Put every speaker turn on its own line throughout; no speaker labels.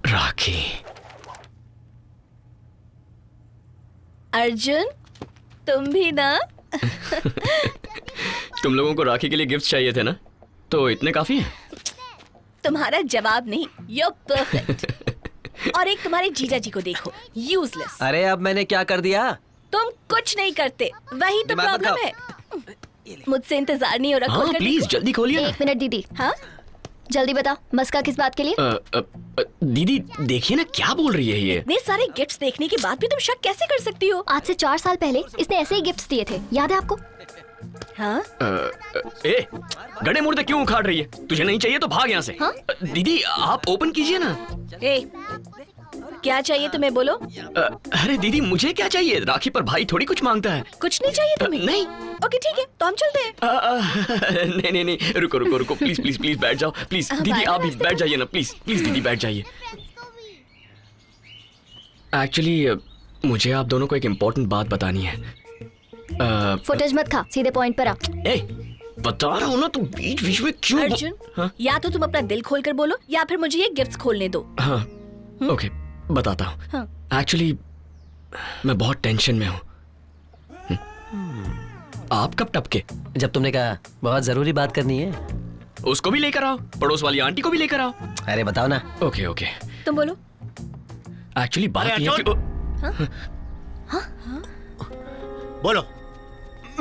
राखी।
अर्जुन, तुम भी ना?
तुम लोगों को राखी के लिए गिफ्ट चाहिए थे ना, तो इतने काफी हैं।
तुम्हारा जवाब नहीं, you're perfect। और एक तुम्हारे जीजा जी को देखो, यूजलेस।
अरे अब मैंने क्या कर दिया?
तुम कुछ नहीं करते, वही तो
दिमाग मत
प्रॉब्लम है। मुझसे इंतजार नहीं हो रहा।
हाँ
खोल कर
प्लीज
देखो।
जल्दी खोलिए ना।
1 मिनट दीदी,
हाँ,
जल्दी बता, मस्का किस बात के लिए?
दीदी देखिए ना क्या बोल रही है ये।
इतने सारे गिफ्ट्स देखने के बाद भी तुम शक कैसे कर सकती हो?
आज से 4 साल पहले इसने ऐसे ही गिफ्ट्स दिए थे, याद है आपको?
हाँ,
ए गड़े मुर्दे क्यों उखाड़ रही है? तुझे नहीं चाहिए तो भाग यहाँ से।
हाँ?
दीदी आप ओपन कीजिए ना।
ए, क्या चाहिए तुम्हें, बोलो।
अरे दीदी मुझे क्या चाहिए? राखी पर भाई थोड़ी कुछ मांगता है।
कुछ नहीं चाहिए तुम्हें?
नहीं।
ओके ठीक है, तो हम चलते हैं।
नहीं नहीं नहीं, रुको रुको रुको, प्लीज प्लीज प्लीज बैठ जाओ प्लीज। दीदी
बाहर
आप भी
रास्ते
बैठ
पे।
जाइए ना, प्लीज प्लीज दीदी बैठ जाइए। एक्चुअली मुझे आप दोनों को एक इम्पोर्टेंट बात बतानी है।
फुटेज मत खा, सीधे पॉइंट पर आ।
ए बता रहा हूँ ना, तू बीच बीच में क्यों
अर्जुन,
हाँ?
या तो तुम अपना दिल खोल कर बोलो, या फिर मुझे ये गिफ्ट्स खोलने दो।
हाँ ओके बताता हूँ।
हाँ।
एक्चुअली मैं बहुत टेंशन में हूँ। आप कब टपके?
जब तुमने कहा बहुत जरूरी बात करनी है।
उसको भी लेकर आओ, पड़ोस वाली आंटी को भी लेकर आओ।
अरे बताओ ना।
Okay okay.
तुम बोलो।
एक्चुअली बात ये है कि
बोलो।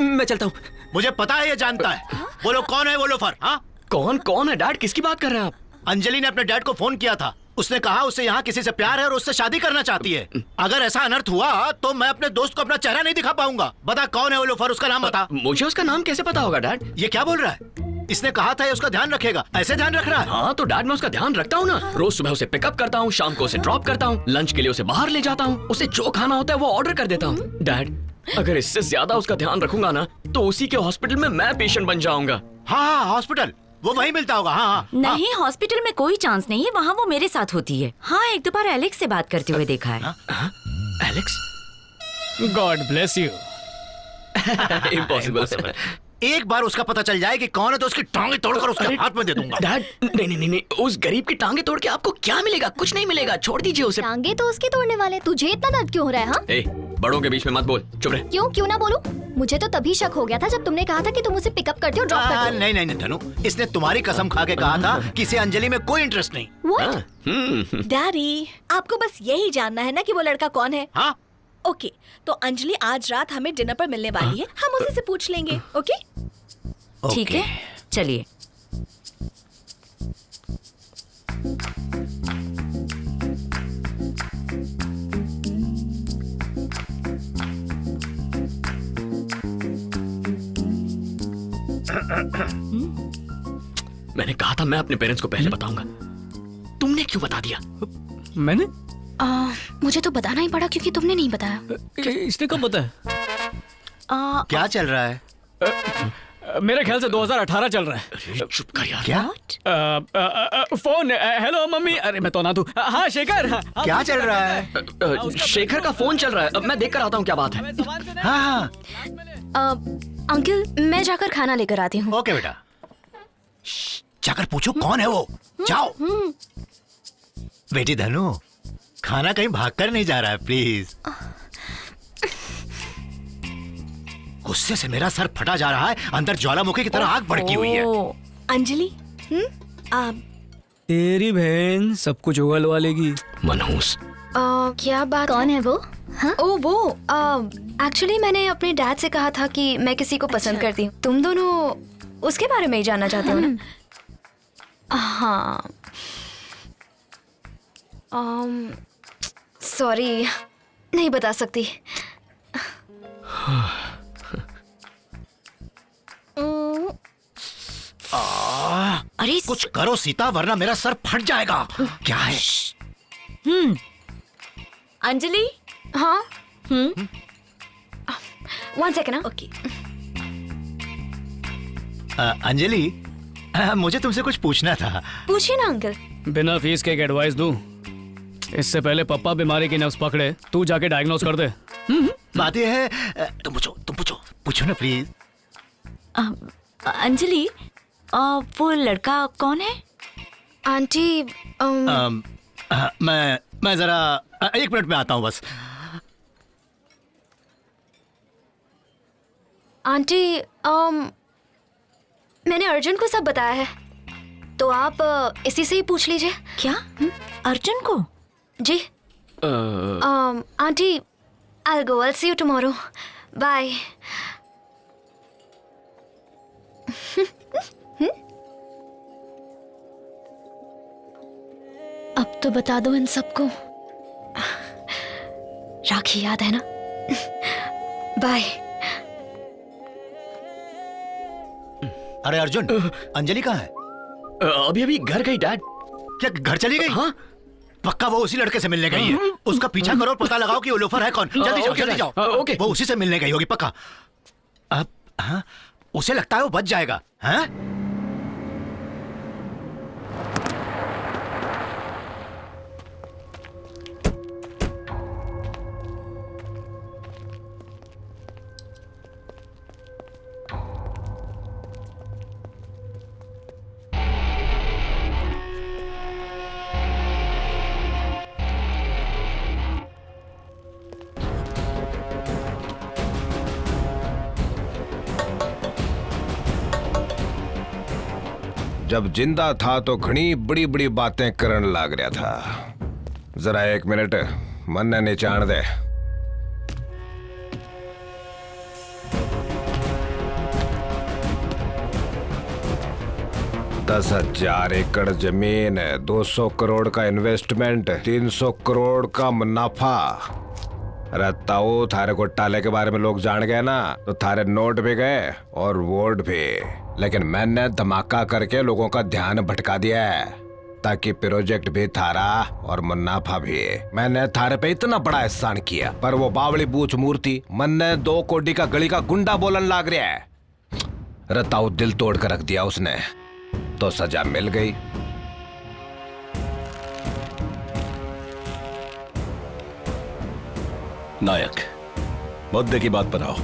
मैं चलता हूँ।
मुझे पता है ये जानता है। बोलो कौन है वो लोफर? हाँ,
कौन कौन है डैड? किसकी बात कर रहे हैं आप?
अंजलि ने अपने डैड को फोन किया था। उसने कहा उसे यहाँ किसी से प्यार है और उससे शादी करना चाहती है। अगर ऐसा अनर्थ हुआ तो मैं अपने दोस्त को अपना चेहरा नहीं दिखा पाऊंगा। बता कौन है वो लोफर, उसका नाम बता।
मुझे उसका नाम कैसे पता होगा डैड?
ये क्या बोल रहा है? इसने कहा था ये उसका ध्यान रखेगा, ऐसे ध्यान रख रहा है?
हाँ तो डैड मैं उसका ध्यान रखता हूँ ना। रोज सुबह उसे पिकअप करता हूँ, शाम को उसे ड्रॉप करता हूँ, लंच के लिए उसे बाहर ले जाता हूँ, उसे जो खाना होता है वो ऑर्डर कर देता हूँ। डैड अगर इससे ज्यादा उसका ध्यान रखूंगा ना तो उसी के हॉस्पिटल में मैं पेशेंट बन जाऊंगा।
हाँ हाँ, हॉस्पिटल वो वहीं मिलता होगा। हाँ हाँ।
नहीं, हॉस्पिटल में कोई चांस नहीं है, वहाँ वो मेरे साथ होती है। हाँ, एक दो बार एलेक्स से बात करते हुए देखा है।
Alex?
God bless you.
Impossible.
एक बार उसका पता चल जाए कि कौन है तो उसकी टांगे तोड़कर उसके हाथ में दे दूंगा।
डैड नहीं नहीं नहीं नहीं, उस गरीब की टांगे तोड़ के आपको क्या मिलेगा? कुछ नहीं मिलेगा, छोड़ दीजिए उसे।
टांगे तो उसके तोड़ने वाले, तुझे इतना दर्द क्यों हो रहा है? हाँ
ए, बड़ों के बीच में मत बोल, चुप रह।
क्यों ना बोलूं? मुझे तो तभी शक हो गया था जब तुमने कहा था कि तुम उसे पिकअप करते हो, ड्रॉप करते हो।
नहीं नहीं नहीं धनु, इसने तुम्हारी कसम खा के कहा था कि इसे अंजलि में कोई इंटरेस्ट नहीं।
What?
डैडी, आपको बस यही जानना है ना कि वो लड़का कौन है?
हाँ
ओके, तो अंजलि आज रात हमें डिनर पर मिलने वाली है, हम उसी से पूछ लेंगे। ओके?
ठीक है, चलिए।
मैंने कहा था मैं अपने पेरेंट्स को पहले बताऊंगा। तुमने क्यों बता दिया?
मैंने?
मुझे तो बताना ही पड़ा क्योंकि तुमने नहीं बताया।
इसने कब बताया?
क्या चल रहा है?
मेरे ख्याल से 2018 चल रहा है।
अरे चुप कर यार।
क्या
फोन। Hello mummy. अरे मैं तो ना तू। हाँ शेखर। हाँ,
क्या चल रहा है?
शेखर का फोन चल रहा है। अब मैं देख कर आता हूँ क्या बात है।
हाँ हाँ
अंकल, मैं जाकर खाना लेकर आती हूँ।
ओके बेटा। जाकर पूछो कौन है वो। जाओ। बेटी धनु, खाना कहीं भागकर नहीं जा रहा है, प्लीज। गुस्से से मेरा सर फटा जा रहा है, अंदर ज्वालामुखी की तरह आग भड़की हुई है।
अंजलि,
तेरी बहन सब कुछ उगल वालेगी।
मनहूस।
क्या बात? कौन है वो? हाँ?
ओ वो एक्चुअली मैंने अपने डैड से कहा था कि मैं किसी को पसंद करती हूँ। तुम दोनों उसके बारे में ही जानना चाहते हो ना? हाँ। सॉरी, नहीं बता सकती।
अरे
कुछ करो सीता, वरना मेरा सर फट जाएगा। क्या है?
अंजलि।
हाँ। 1 सेकेंड ना।
ओके।
अंजलि, मुझे तुमसे कुछ पूछना था।
पूछिए ना अंकल।
बिना फीस के एक एडवाइस दूं? इससे पहले पप्पा बीमारी की नब्ज पकड़े, तू जाके डायग्नोस कर दे।
बात ये है, तुम पूछो पूछो ना प्लीज।
अंजलि, वो लड़का कौन है?
आंटी
मैं जरा 1 मिनट में आता हूँ बस।
आंटी मैंने अर्जुन को सब बताया है, तो आप इसी से ही पूछ लीजिए।
क्या? अर्जुन को?
जी। Aunty I'll go. I'll see you tomorrow. Bye. अब तो बता दो इन सबको। राखी याद है ना? बाय।
अरे अर्जुन, अंजलि कहाँ है?
अभी अभी घर गई डैड।
क्या घर चली गई?
हाँ।
पक्का वो उसी लड़के से मिलने गई है। उसका पीछा करो और पता लगाओ कि वो लोफर है कौन। जल्दी जाओ, जल्दी जाओ।
ओके।
वो उसी से मिलने गई होगी पक्का। अब हाँ, उसे लगता है वो बच जाएगा। हाँ?
जब जिंदा था तो घनी बड़ी बड़ी बातें करन लाग रहा था। जरा 1 मिनट मन ने निचाण दे। दस 10,000 एकड़ जमीन, 200 करोड़ का इन्वेस्टमेंट, 300 करोड़ का मुनाफा। अरे ताऊ, थारे घोटाले के बारे में लोग जान गए ना तो थारे नोट भी गए और वोट भी। लेकिन मैंने धमाका करके लोगों का ध्यान भटका दिया है ताकि प्रोजेक्ट भी थारा और मुनाफा भी। मैंने थारे पे इतना बड़ा एहसान किया, पर वो बावली बूच मूर्ति मन ने 2 कोटी का गली का गुंडा बोलन लाग रहा है। रताऊ दिल तोड़ कर रख दिया उसने, तो सजा मिल गई।
नायक, मुद्दे की बात पर आओ।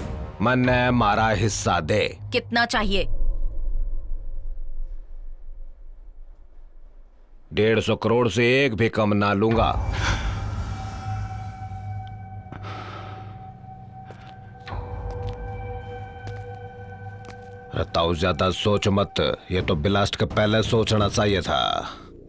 मन ने मारा हिस्सा दे।
कितना चाहिए?
150 करोड़ से एक भी कम ना लूंगा। रताऊ, ज्यादा सोच मत, ये तो ब्लास्ट के पहले सोचना चाहिए था।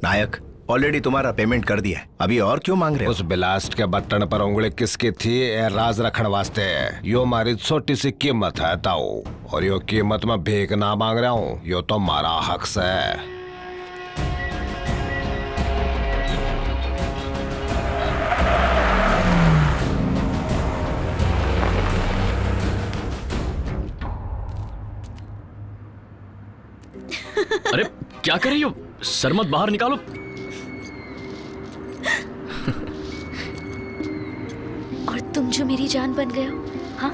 नायक, ऑलरेडी तुम्हारा पेमेंट कर दिया है, अभी और क्यों मांग रहे हो?
उस ब्लास्ट के बटन पर उंगली किसकी थी ये राज रखने वास्ते। यो हमारी छोटी सी कीमत है ताऊ, और यो कीमत में भीख ना मांग रहा हूँ, यो तो हमारा हक है।
अरे क्या कर रही हो? सर मत बाहर निकालो।
और तुम जो मेरी जान बन गए हो, हाँ?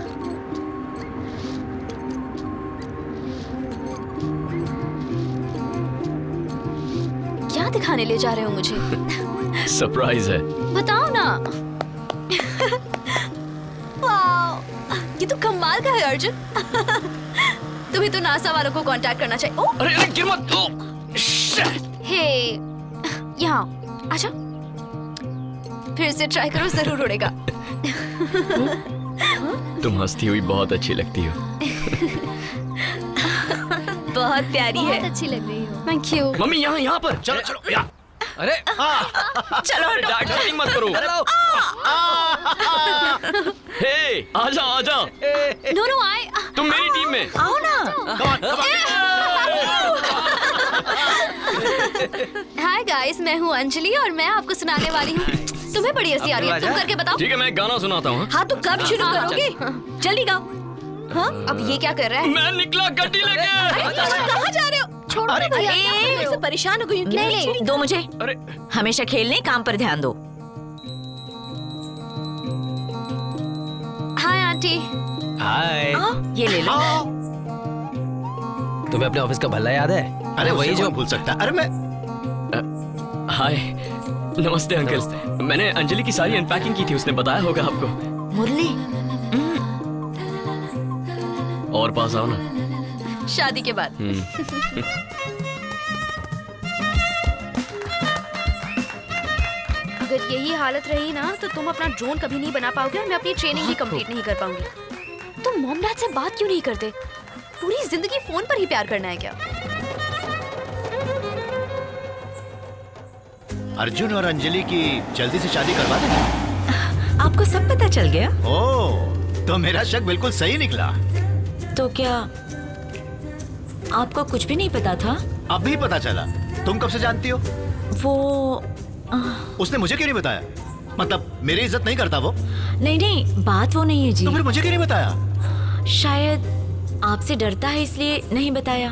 क्या दिखाने ले जा रहे हो मुझे?
सरप्राइज है।
बताओ ना। वाह, ये तो कमाल का है अर्जुन। तुम्हें तो नासा वालों को कांटेक्ट करना चाहिए। ओ,
अरे अरे गिर मत। ओ, शिट।
हे, यहाँ आजा, फिर से ट्राई करो, जरूर उड़ेगा।
तुम हंसती हुई बहुत अच्छी लगती हो।
बहुत प्यारी है।
बहुत अच्छी लग रही हो।
Thank you.
मम्मी यहाँ यहाँ पर।
चलो चलो या।
अरे
चलो डैड, शूटिंग मत करो। हे आजा आजा,
नो नो, आई।
तुम मेरी टीम में।
आओ ना।
हाय गाइस, मैं हूँ अंजलि और मैं आपको सुनाने वाली हूँ। तुम्हें बड़ी हंसी आ रही है, तुम करके बताओ।
ठीक है, मैं गाना सुनाता हूँ।
हाँ तो कब शुरू करोगे? जल्दी गाओ।
हाँ, अब ये क्या कर रहा है?
मैं निकला गड्डी लेके।
कहाँ जा रहे हो? छोड़ो ना भैया, मैं इससे परेशान हो गई हूँ।
नहीं, दो मुझे।
अरे
हमेशा खेलने काम पर ध्यान दो।
Hi aunty.
हाय।
ये ले लो।
तुम्हें अपने ऑफिस का भला याद है?
अरे
वही जो
भूल सकता। अरे मैं
हाय, नमस्ते अंकल। मैंने अंजलि की सारी अनपैकिंग की थी, उसने बताया होगा आपको।
मुरली,
और पास आओ ना।
शादी के बाद।
अगर यही हालत रही ना तो तुम अपना ड्रोन कभी नहीं बना पाओगे और मैं अपनी ट्रेनिंग भी कंप्लीट नहीं कर पाऊंगी। तुम मॉम डैड से बात क्यों नहीं करते? पूरी जिंदगी फोन पर ही प्यार करना है क्या?
अर्जुन और अंजलि की जल्दी से शादी करवा देंगे।
आपको सब पता चल गया?
ओह, तो मेरा शक बिल्कुल सही निकला।
तो क्या आपको कुछ भी नहीं पता था?
अभी पता चला। तुम कब से जानती हो?
वो
उसने मुझे क्यों नहीं बताया? मतलब मेरी इज्जत नहीं करता वो?
नहीं नहीं, बात वो नहीं है जी।
तो फिर मुझे क्यों नहीं बताया?
शायद आपसे डरता है इसलिए नहीं बताया।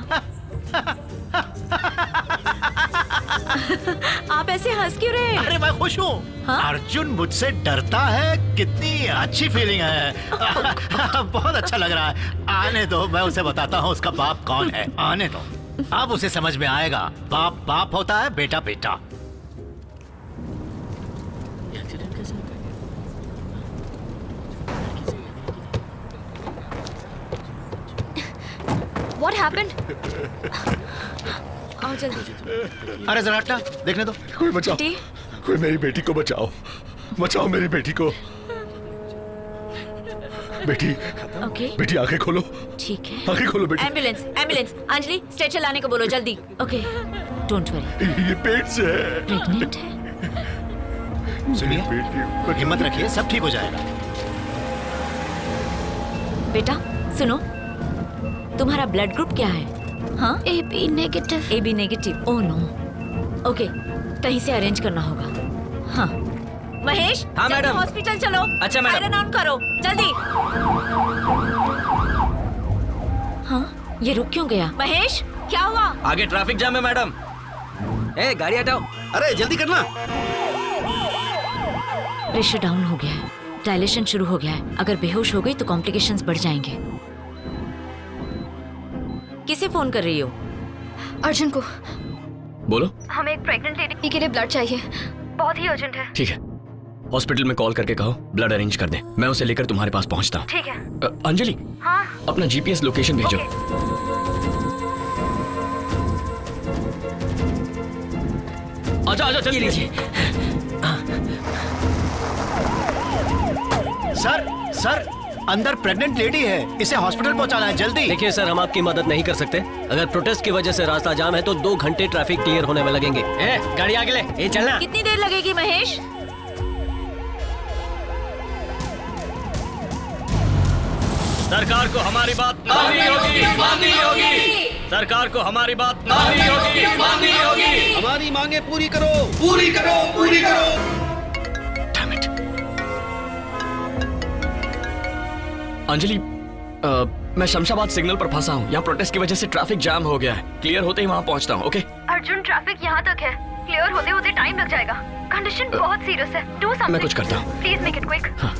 आप ऐसे हंस क्यों रहे हैं?
अरे मैं खुश हूँ।
हाँ?
अर्जुन मुझसे डरता है, कितनी अच्छी फीलिंग है। बहुत अच्छा लग रहा है। आने दो, मैं उसे बताता हूँ उसका बाप कौन है। आने दो, अब उसे समझ में आएगा। बाप बाप होता है, बेटा बेटा।
What happened?
आओ जल्दी।
अरे जरा हटना, देखने दो।
कोई बचाओ,
बेटी।
कोई मेरी बेटी को बचाओ, बचाओ मेरी बेटी को। बेटी,
ओके
बेटी आंखें खोलो,
ठीक है।
आंखें खोलो बेटी।
एम्बुलेंस एम्बुलेंस, अंजलि स्ट्रेचर लाने को बोलो जल्दी। Okay don't worry.
ये पेट से है।
प्रेग्नेंट है?
सुनिए,
बेटी
हिम्मत रखिए, सब ठीक हो जाएगा।
बेटा सुनो, तुम्हारा ब्लड ग्रुप क्या है? हाँ,
AB नेगेटिव।
AB नेगेटिव। Oh no. ओके, कहीं से अरेंज करना होगा। हाँ महेश,
हाँ,
जल्दी
मैडम।
हॉस्पिटल चलो।
अच्छा, मैडम।
सायरन ऑन करो जल्दी। हाँ, ये रुक क्यों गया? महेश क्या हुआ?
आगे ट्रैफिक जाम है मैडम। ए गाड़ी हटाओ।
अरे जल्दी करना।
प्रेशर डाउन हो गया है, डायलेशन शुरू हो गया है। अगर बेहोश हो गई तो कॉम्प्लिकेशंस बढ़ जाएंगे। किसे फोन कर रही हो?
अर्जुन को।
बोलो।
हमें एक प्रेग्नेंट लेडी के लिए ब्लड चाहिए, बहुत ही अर्जेंट है।
ठीक है, हॉस्पिटल में कॉल करके कहो ब्लड अरेंज कर दे। मैं उसे लेकर तुम्हारे पास पहुंचता हूँ।
ठीक है।
अंजलि,
हाँ?
अपना GPS लोकेशन भेजो। आजा आजा, जल्दी लीजिए।
सर सर, अंदर प्रेग्नेंट लेडी है, इसे हॉस्पिटल पहुंचाना है, जल्दी।
देखिए सर, हम आपकी मदद नहीं कर सकते। अगर प्रोटेस्ट की वजह से रास्ता जाम है तो 2 घंटे ट्रैफिक क्लियर होने में लगेंगे। गाड़ी आगे ले, ये चलना।
कितनी देर लगेगी महेश?
सरकार को हमारी बात माननी होगी, माननी होगी। सरकार को हमारी बात माननी होगी, माननी होगी।
हमारी मांगे पूरी करो, पूरी करो, पूरी करो।
Damn it. अंजलि, मैं शमशाबाद सिग्नल पर फंसा हूँ। यहाँ प्रोटेस्ट की वजह से ट्रैफिक जाम हो गया है। क्लियर होते ही वहाँ पहुँचता हूँ। ओके?
अर्जुन, ट्रैफिक यहाँ तक है, क्लियर होते होते टाइम लग जाएगा। कंडीशन बहुत सीरियस है। Do something.
मैं कुछ करता हूँ।
Please make it quick.
हाँ।